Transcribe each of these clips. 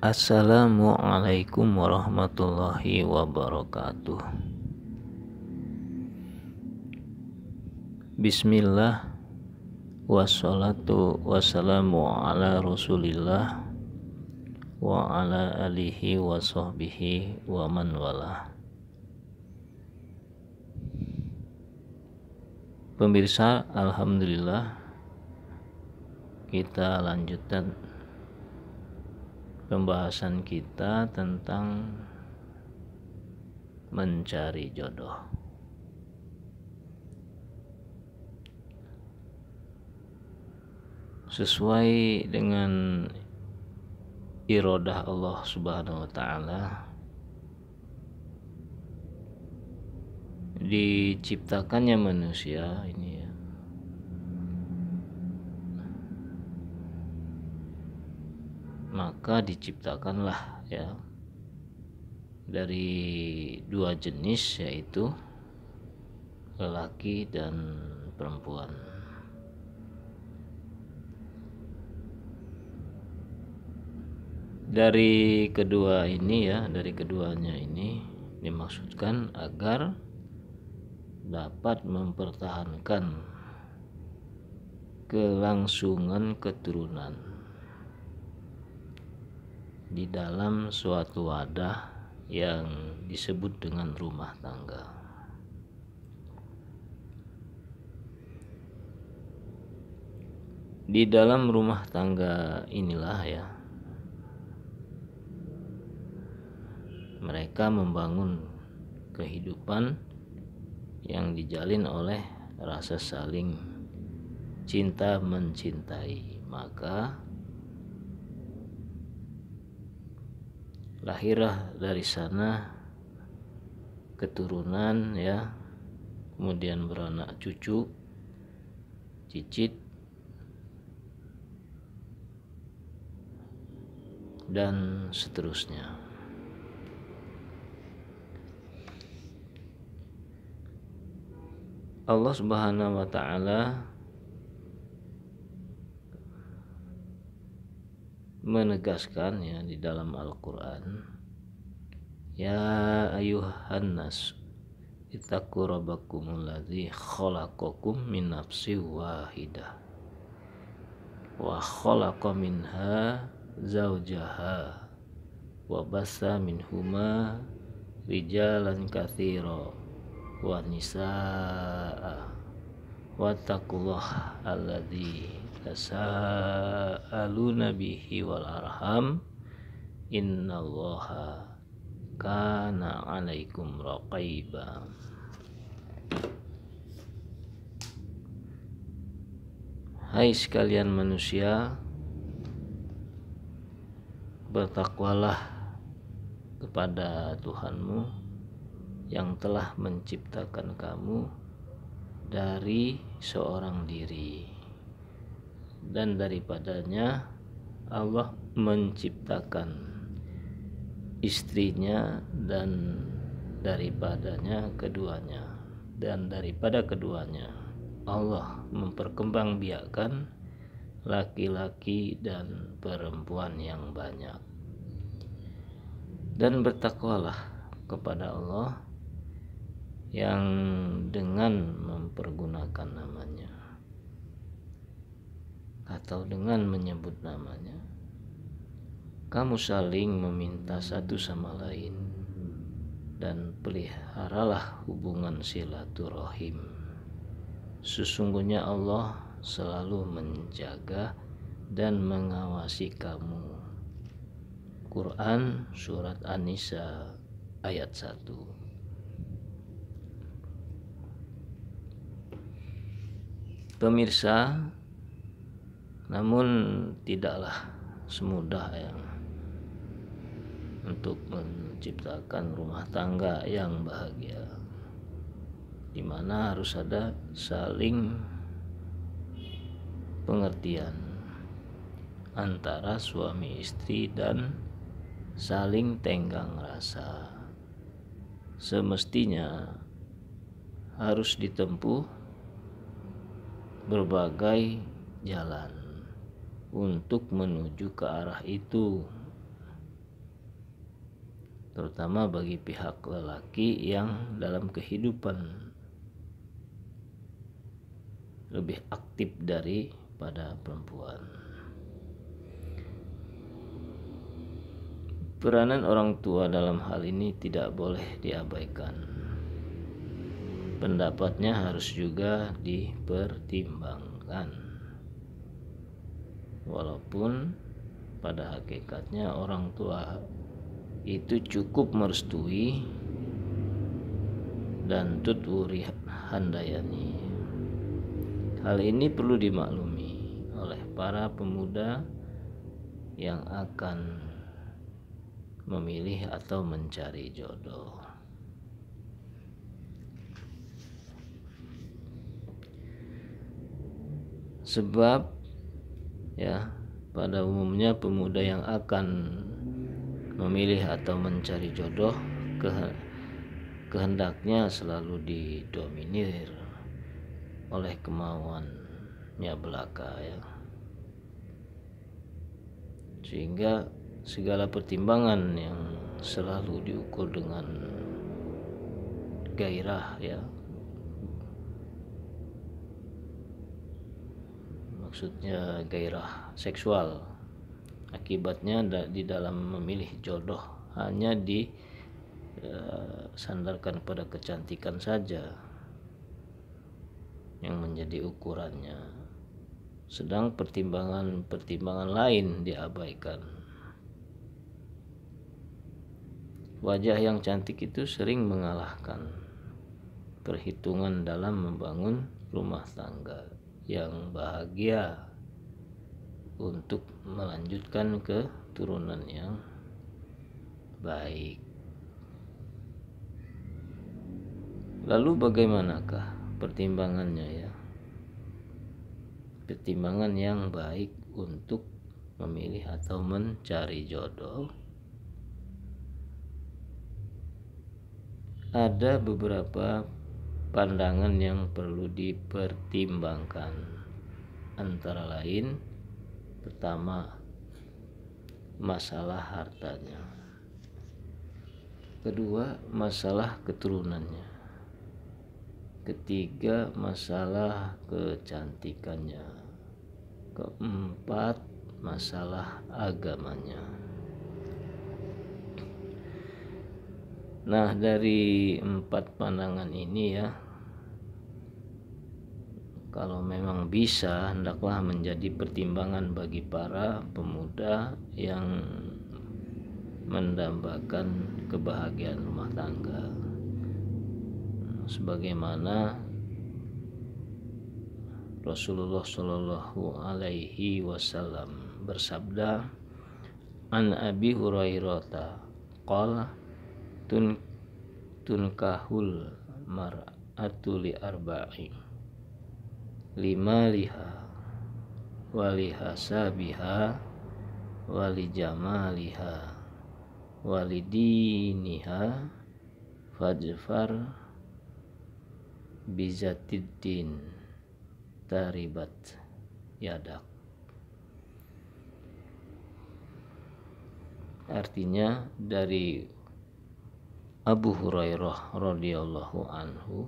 Assalamualaikum warahmatullahi wabarakatuh. Bismillah, wassalatu wassalamu ala rasulillah wa ala alihi wa sahbihi wa man walah. Pemirsa, alhamdulillah kita lanjutkan pembahasan kita tentang mencari jodoh. Sesuai dengan iradah Allah Subhanahu wa taala, diciptakannya manusia ini ya, maka diciptakanlah ya dari dua jenis, yaitu lelaki dan perempuan. Dari kedua ini ya, dari keduanya ini dimaksudkan agar dapat mempertahankan kelangsungan keturunan di dalam suatu wadah yang disebut dengan rumah tangga. Di dalam rumah tangga inilah ya, mereka membangun kehidupan yang dijalin oleh rasa saling cinta mencintai. Maka lahirlah dari sana keturunan ya, kemudian beranak cucu, cicit, dan seterusnya. Allah Subhanahu wa taala menegaskan ya di dalam Al-Qur'an, ya ayyuhan nas ittaqu rabbakumul ladzi khalaqakum min nafsin wahidah wa khalaqa minha zaujaha wa bassa minhuma rijalan katsira wa nisaa wattaqullaha alladzi tasaaluna bihi wal arham innallaha kana 'alaikum raqiba. Hai sekalian manusia, bertakwalah kepada Tuhanmu yang telah menciptakan kamu dari seorang diri, dan daripadanya Allah menciptakan istrinya, dan daripadanya keduanya, dan daripada keduanya Allah memperkembangbiakan laki-laki dan perempuan yang banyak. Dan bertakwalah kepada Allah yang dengan mempergunakan namanya atau dengan menyebut namanya, kamu saling meminta satu sama lain, dan peliharalah hubungan silaturahim. Sesungguhnya Allah selalu menjaga dan mengawasi kamu. Quran Surat An-Nisa ayat 1. Pemirsa, namun tidaklah semudah yang untuk menciptakan rumah tangga yang bahagia, di mana harus ada saling pengertian antara suami istri dan saling tenggang rasa. Semestinya harus ditempuh berbagai jalan untuk menuju ke arah itu, terutama bagi pihak lelaki yang dalam kehidupan lebih aktif daripada perempuan. Peranan orang tua dalam hal ini tidak boleh diabaikan. Pendapatnya harus juga dipertimbangkan. Walaupun pada hakikatnya orang tua itu cukup merestui dan tutwuri handayani. Hal ini perlu dimaklumi oleh para pemuda yang akan memilih atau mencari jodoh. Sebab ya, pada umumnya pemuda yang akan memilih atau mencari jodoh kehendaknya selalu didominir oleh kemauannya belaka ya, sehingga segala pertimbangan yang selalu diukur dengan gairah ya, maksudnya gairah seksual, akibatnya di dalam memilih jodoh hanya sandarkan pada kecantikan saja yang menjadi ukurannya, sedang pertimbangan lain diabaikan. Wajah yang cantik itu sering mengalahkan perhitungan dalam membangun rumah tangga yang bahagia untuk melanjutkan keturunan yang baik. Lalu bagaimanakah pertimbangannya ya? Pertimbangan yang baik untuk memilih atau mencari jodoh. Ada beberapa pandangan yang perlu dipertimbangkan. Antara lain, pertama, masalah hartanya. Kedua, masalah keturunannya. Ketiga, masalah kecantikannya. Keempat, masalah agamanya. Nah, dari 4 pandangan ini ya, kalau memang bisa, hendaklah menjadi pertimbangan bagi para pemuda yang mendambakan kebahagiaan rumah tangga. Sebagaimana Rasulullah Shallallahu Alaihi Wasallam bersabda, an Abi Hurairah qala tunkahul mar'atu li arba'i lima liha waliha sabiha wali jamaliha walidiniha fajfar bizatiddin taribat yadak. Artinya dari Abu Hurairah radhiyallahu anhu,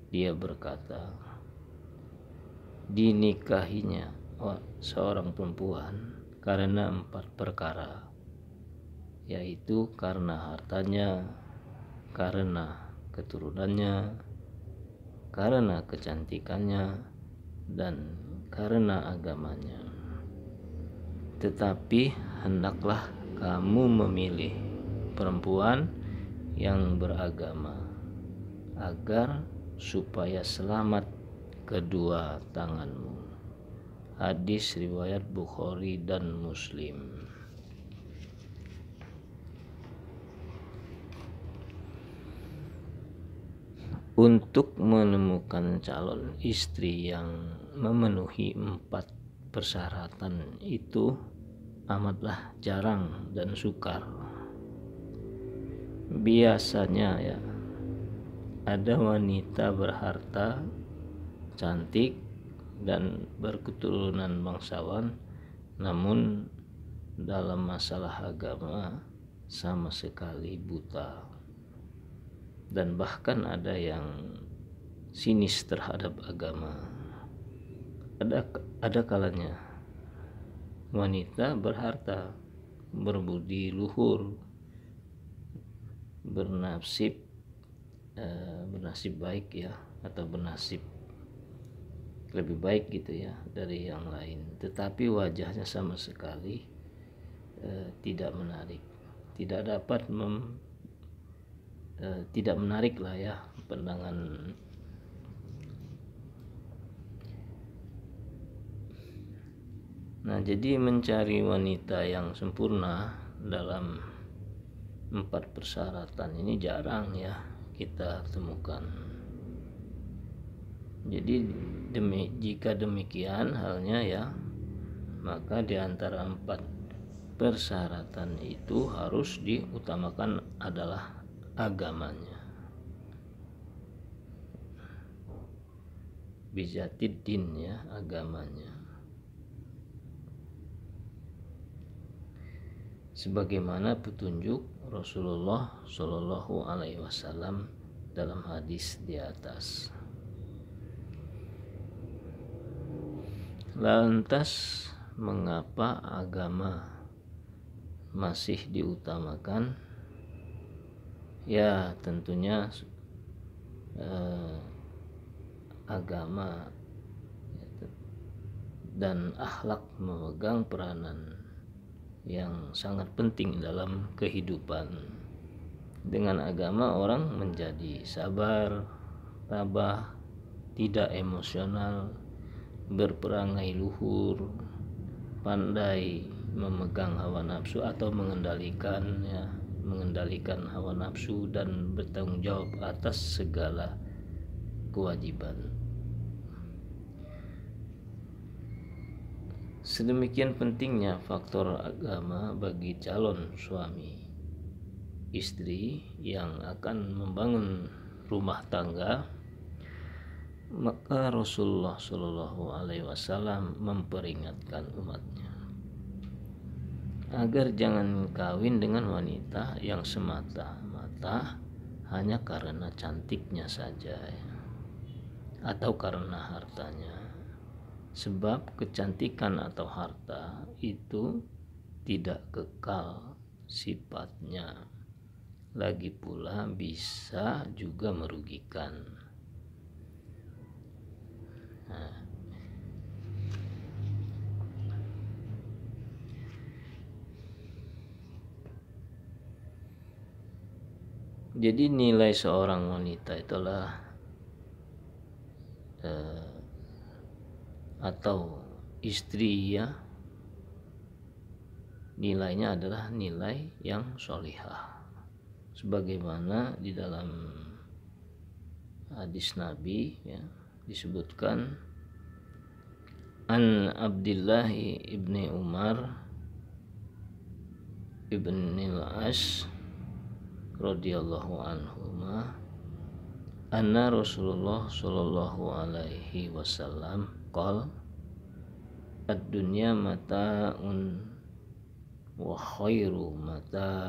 dia berkata, dinikahinya seorang perempuan karena 4 perkara, yaitu karena hartanya, karena keturunannya, karena kecantikannya, dan karena agamanya. Tetapi hendaklah kamu memilih perempuan yang beragama, agar supaya selamat kedua tanganmu. Hadis riwayat Bukhari dan Muslim. Untuk menemukan calon istri yang memenuhi 4 persyaratan itu amatlah jarang dan sukar. Biasanya ya, ada wanita berharta, cantik, dan berketurunan bangsawan, namun dalam masalah agama sama sekali buta, dan bahkan ada yang sinis terhadap agama. Ada kalanya wanita berharta, berbudi luhur, bernasib baik ya, atau bernasib lebih baik gitu ya dari yang lain, tetapi wajahnya sama sekali tidak menarik, tidak dapat tidak menarik lah ya pandangan. Nah, jadi mencari wanita yang sempurna dalam 4 persyaratan ini jarang ya kita temukan. Jadi jika demikian halnya ya, maka di antara 4 persyaratan itu harus diutamakan adalah agamanya. Bizatid din ya, agamanya. Sebagaimana petunjuk Rasulullah Shallallahu Alaihi Wasallam dalam hadis di atas. Lantas mengapa agama masih diutamakan? Ya tentunya agama dan akhlak memegang peranan yang sangat penting dalam kehidupan. Dengan agama orang menjadi sabar, tabah, tidak emosional, berperangai luhur, pandai memegang hawa nafsu atau mengendalikan hawa nafsu, dan bertanggung jawab atas segala kewajiban. Sedemikian pentingnya faktor agama bagi calon suami istri yang akan membangun rumah tangga, maka Rasulullah Shallallahu Alaihi Wasallam memperingatkan umatnya agar jangan kawin dengan wanita yang semata-mata hanya karena cantiknya saja ya, atau karena hartanya. Sebab kecantikan atau harta itu tidak kekal sifatnya, lagi pula bisa juga merugikan. Nah, jadi nilai seorang wanita itulah atau istri ya, nilainya adalah nilai yang sholihah, sebagaimana di dalam hadis Nabi ya, disebutkan an Abdullah ibni Umar ibn al-As radhiyallahu anhuma anna Rasulullah sallallahu alaihi wasallam qala ad-dunya mata'un wa khairu mata'ihal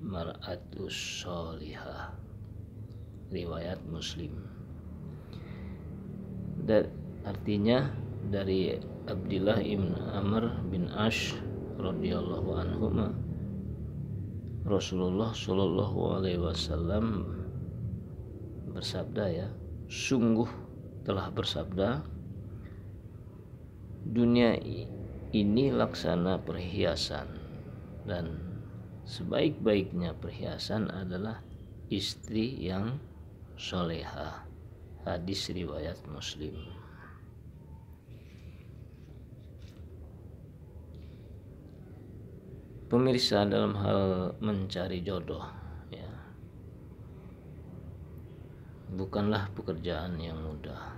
mar'atus sholihah, riwayat Muslim. Dan artinya dari Abdullah ibn Amr bin Ash radhiyallahu anhuma, Rasulullah Shallallahu Alaihi Wasallam bersabda ya, sungguh telah bersabda, dunia ini laksana perhiasan, dan sebaik-baiknya perhiasan adalah istri yang solehah. Hadis riwayat Muslim. Pemirsa, dalam hal mencari jodoh ya, bukanlah pekerjaan yang mudah.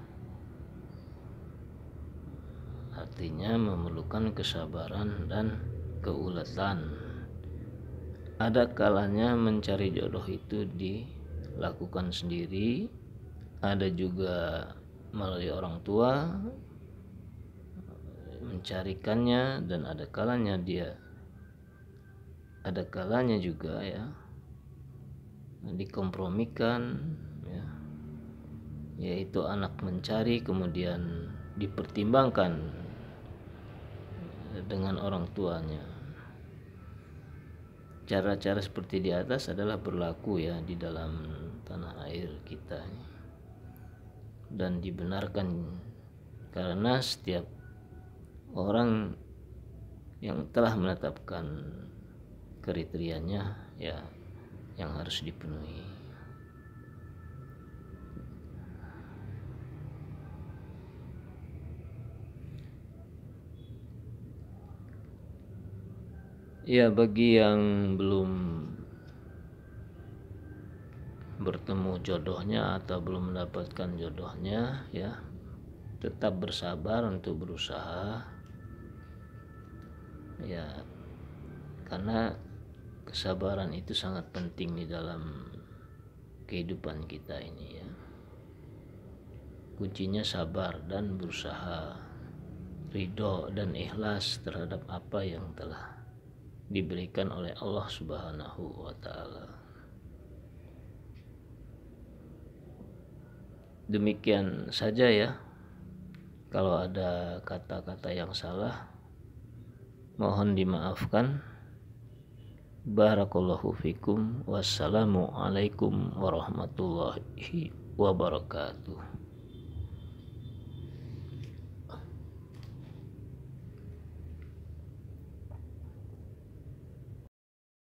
Artinya memerlukan kesabaran dan keuletan. Ada kalanya mencari jodoh itu dilakukan sendiri, ada juga melalui orang tua, mencarikannya, dan ada kalanya juga ya dikompromikan ya, yaitu anak mencari kemudian dipertimbangkan dengan orang tuanya. Cara-cara seperti di atas adalah berlaku ya di dalam tanah air kita, dan dibenarkan karena setiap orang yang telah menetapkan kriterianya ya yang harus dipenuhi. Ya, bagi yang belum bertemu jodohnya atau belum mendapatkan jodohnya ya, tetap bersabar untuk berusaha ya, karena kesabaran itu sangat penting di dalam kehidupan kita ini ya. Kuncinya sabar dan berusaha, ridho dan ikhlas terhadap apa yang telah diberikan oleh Allah Subhanahu wa ta'ala. Demikian saja ya. Kalau ada kata-kata yang salah, mohon dimaafkan. Barakallahu fikum. Wassalamualaikum warahmatullahi wabarakatuh.